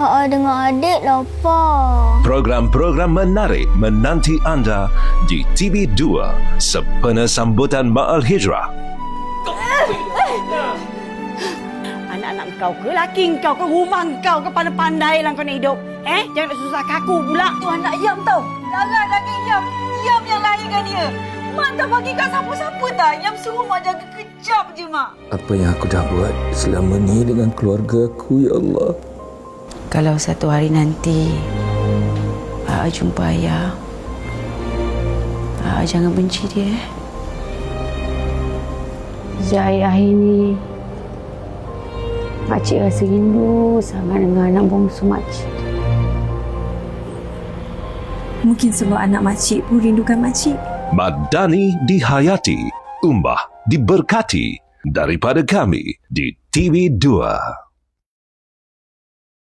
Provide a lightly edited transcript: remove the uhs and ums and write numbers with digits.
Dengan adik lapar. Program-program menarik menanti anda di TV2 sempena sambutan Ma'al Hijrah. Anak-anak kau ke, laki kau ke, rumah kau ke, pandai-pandai lah kau nak hidup. Jangan nak susah kaku pula. Tu anak Yam tau. Jangan lagi Yam. Yam yang lahirkan dia. Mak tak bagi kat siapa-siapa tak. Yam suruh mak jaga kejap je, Mak. Apa yang aku dah buat selama ni dengan keluarga aku, ya Allah. Kalau satu hari nanti jumpa ayah, jangan benci dia. Sejak akhir ni, makcik rasa rindu sangat dengan anak bongsu makcik. Mungkin semua anak makcik pun rindukan makcik. Madani dihayati, Umbah diberkati daripada kami di TV2.